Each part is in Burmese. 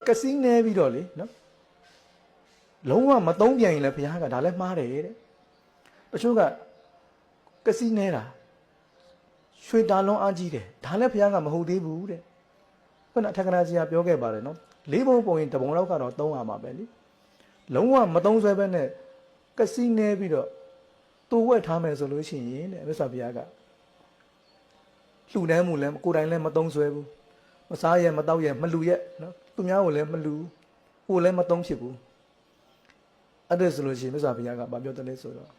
ကစီးနေပြီးတော့လေနော်လုံးဝမသုံးပြန်ရင်လည်းဘုရားကဒါလည်းမှားတယ်တဲ့တချို့ကကစီးနေတာရွှေတာလုံးအားကြီးတယ်ဒါလည်းဘုရားကမဟုတ်သေးဘူးတဲ့ခုနအထက်ကရာကြီးကပြောခဲ့ပါတယ်နော်လေးဘုံပုံရင်တပုံလောက်ကတော့သုံးရမှာပဲလေလုံးဝမသုံးဆွဲပဲနဲ့ကစီးနေပြီးတော့တူဝက်ထားမယ်ဆိုလို့ရှိရင်တဲ့မြတ်စွာဘုရားကလှူဒန်းမှုလည်းကိုယ်တိုင်လည်းမသုံးဆွဲဘူးမစားရမတောက်ရမလှူရနော်သူများကိုလည်းမလှူဟိုလည်းမသုံးဖြစ်ဘူးအဲ့ဒါဆိုလို့ရှိရင်မြတ်စွာဘုရားကဗာပြောတယ်လေဆိုတော့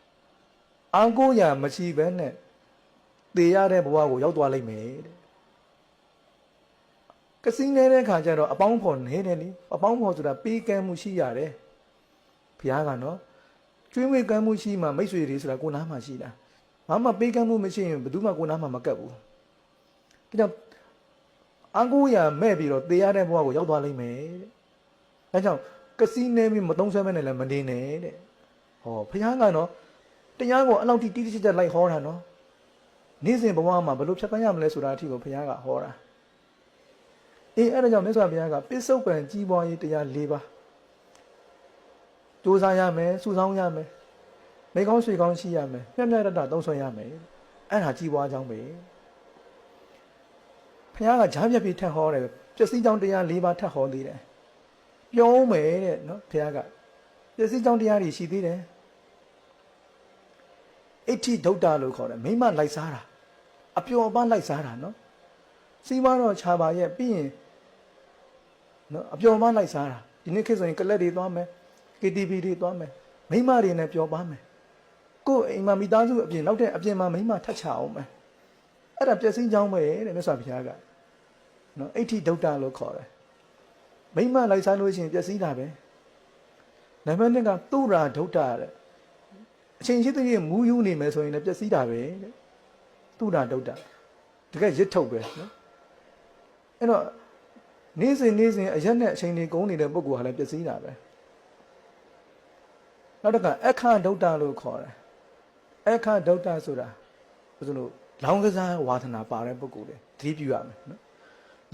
အာကိုရာမရှိဘဲနဲ့တည်ရတဲ့ဘဝကိုရောက်သွားလိမ့်မယ်တဲ့ကစီးနေတဲ့ခါကျတော့အပေါင်းဖော်နေတယ်လေအပေါင်းဖော်ဆိုတာပေးကမ်းမှုရှိရတယ်ဘုရားကနော်ကျွေးမွေးကမ်းမှုရှိမှမိတ်ဆွေတွေဆိုတာကိုနားမှာရှိတာဘာမှပေးကမ်းမှုမရှိရင်ဘယ်သူမှကိုနားမှာမကပ်ဘူးဒါကြောင့်အာကိုရာမဲ့ပြီးတော့တည်ရတဲ့ဘဝကိုရောက်သွားလိမ့်မယ်တဲ့ဒါကြောင့်ကစီးနေပြီးမသုံးဆွဲမဲနဲ့လည်းမနေနဲ့တဲ့ဟောဘုရားကနော်တရားကိုအဲ့လောက်တိတိကျကျလိုက်ဟောတာနော်နေ့စဉ်ဘဝမှာဘယ်လိုဖြတ်သန်းရမလဲဆိုတာအထိကိုဘုရားကဟောတာအေးအဲ့ဒါကြောင့်မြတ်စွာဘုရားကပစ္စုပန်ကြီးပွားရေးတရား၄ပါးကြိုးစားရမယ်စုဆောင်းရမယ်မိကောင်းဆွေကောင်းရှိရမယ်မြတ်မြတ်တတ်သုံးဆွဲရမယ်အဲ့ဒါကြီးပွားကြောင်းပဲဘုရားကဂျားပြပြထက်ဟောတယ်ပျက်စီးကြောင်းတရား၄ပါးထက်ဟောသေးတယ်ပြောမယ်တဲ့နော်ဘုရားကပျက်စီးကြောင်းတရားတွေရှိသေးတယ်အဋ္ဌိဒုဒ္ဒလို့ခေါ်တယ်မိမလိုက်စားတာအပျော်ပါလိုက်စားတာနော်စီးပွားတော့ခြာပါရဲ့ပြီးရင်နော်အပျော်ပါလိုက်စားတာဒီနေ့ခေတ်ဆိုရင်ကလက်တွေသွားမယ် KTV တွေသွားမယ်မိမတွေနဲ့ပျော်ပါမယ်ကိုယ်အိမ်မှာမိသားစုအပြင်နောက်တဲ့အပြင်မှာမိမထတ်ချအောင်မယ်အဲ့ဒါပျက်စီးကြောင်းပဲတဲ့မြတ်စွာဘုရားကနော်အဋ္ဌိဒုဒ္ဒလို့ခေါ်တယ်မိမလိုက်စားလို့ရှိရင်ပျက်စီးတာပဲနံပါတ်1ကသုရာဒုဒ္ဒတဲ့အချိန်ရှိတဲ့မူးယူနေမယ်ဆိုရင်လည်းပျက်စီးတာပဲတဲ့သုရာဒုဒ္ဒတကယ်ရစ်ထုတ်ပဲနော်အဲ့တော့နေ့စဉ်အရက်နဲ့အချိန်တွေကုန်နေတဲ့ပုဂ္ဂိုလ်ဟာလည်းပျက်စီးတာပဲနောက်တစ်ခါအခါဒုဒ္ဒလို့ခေါ်တယ်အခါဒုဒ္ဒဆိုတာဘယ်လိုလောင်းကစားဝါသနာပါတဲ့ပုဂ္ဂိုလ်တွေသတိပြုရမယ်နော်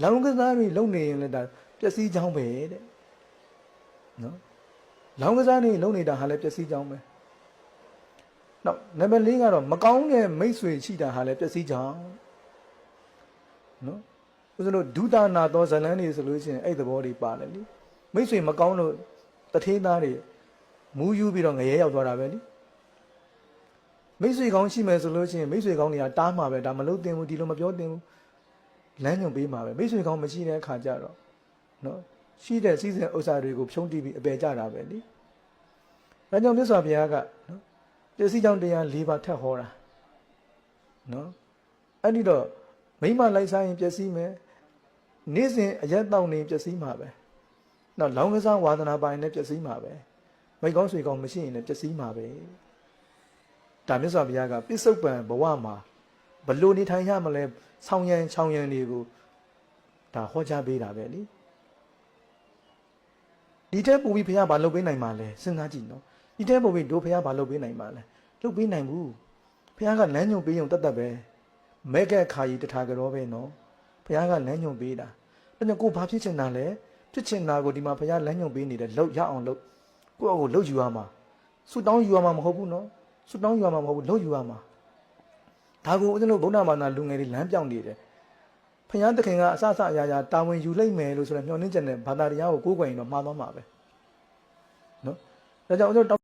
လောင်းကစားတွေလုံနေရင်လည်းဒါပျက်စီးကြောင်းပဲတဲ့နော်လောင်းကစားတွေလုံနေတာဟာလည်းပျက်စီးကြောင်းပဲနောက်နံပါတ်၄ကတော့မကောင်းတဲ့မိတ်ဆွေရှိတာဟာလည်းပျက်စီးကြောင်းနော်ဥစ္စာလို့ဒုတာနာသောဇလန်းတွေဆိုလို့ရှိရင်အဲ့သဘောတွေပါတယ်လေမိတ်ဆွေမကောင်းလို့တထေးသားတွေမူးယူပြီးတော့ငရဲရောက်သွားတာပဲလေမိတ်ဆွေကောင်းရှိမယ်ဆိုလို့ရှိရင်မိတ်ဆွေကောင်းတွေကတားမှာပဲဒါမလုပ်သင့်ဘူးဒီလိုမပြောသင့်ဘူးလမ်းညွှန်ပေးမှာပဲမိတ်ဆွေကောင်းမရှိတဲ့အခါကျတော့နော်ရှိတဲ့စီးစဉ်ဥစ္စာတွေကိုဖြုံးတီးပြီးအပယ်ကြတာပဲလေဒါကြောင့်မြတ်စွာဘုရားကနော်ပစ္စည်းကြောင့်တရား၄ပါးထပ်ဟောတာနော်အဲ့ဒီတော့မိမလိုက်စားရင်ပျက်စီးမယ်နေ့စဉ်အရက်တောင်းနေပျက်စီးမှာပဲနောက်လောင်းကစားဝါသနာပိုင်းလည်းပျက်စီးမှာပဲမိကောင်းဆွေကောင်းမရှိရင်လည်းပျက်စီးမှာပဲဒါမြတ်စွာဘုရားကပစ္စုပန်ဘဝမှာဘလို့နေထိုင်ရမလဲဆောင်းရံချောင်းရံတွေကိုဒါဟောကြားပေးတာပဲလေဒီတဲ့ပူပြီးဘုရားဘာလုပ်ပေးနိုင်မှာလဲစဉ်းစားကြည့်နော်ဒီတဲ့ပူပြီးတို့ဘုရားဘာလုပ်ပေးနိုင်မှာလဲလုပ်ပေးနိုင်ဘူးဘုရားကလမ်းညွှန်ပေးုံတတ်ပဲမဲကက်ခါကြီးတထာကရောပဲနော်ဘုရားကလမ်းညွှန်ပေးတာဒါကြောင့်ကိုဘာဖြစ်ချင်တာလဲဖြစ်ချင်တာကိုဒီမှာဘုရားလမ်းညွှန်ပေးနေတယ်လှုပ်ရအောင်လှုပ်ကိုယ့်အကိုလှုပ်ယူရမှာဆူတောင်းယူရမှာမဟုတ်ဘူးနော်ဆူတောင်းယူရမှာမဟုတ်ဘူးလှုပ်ယူရမှာဒါကိုဦးဇင်းတို့ဗုဒ္ဓဘာသာလူငယ်တွေလမ်းပြောင်းနေတယ်ဘုရားသခင်ကအစအရာရာတာဝန်ယူလိုက်မယ်လို့ဆိုတော့မျှော်လင့်ချက်နဲ့ဘာသာတရားကိုကိုးကွယ်ရင်တော့မှားသွားမှာပဲနော်ဒါကြောင့်ဦးဇင်းတို့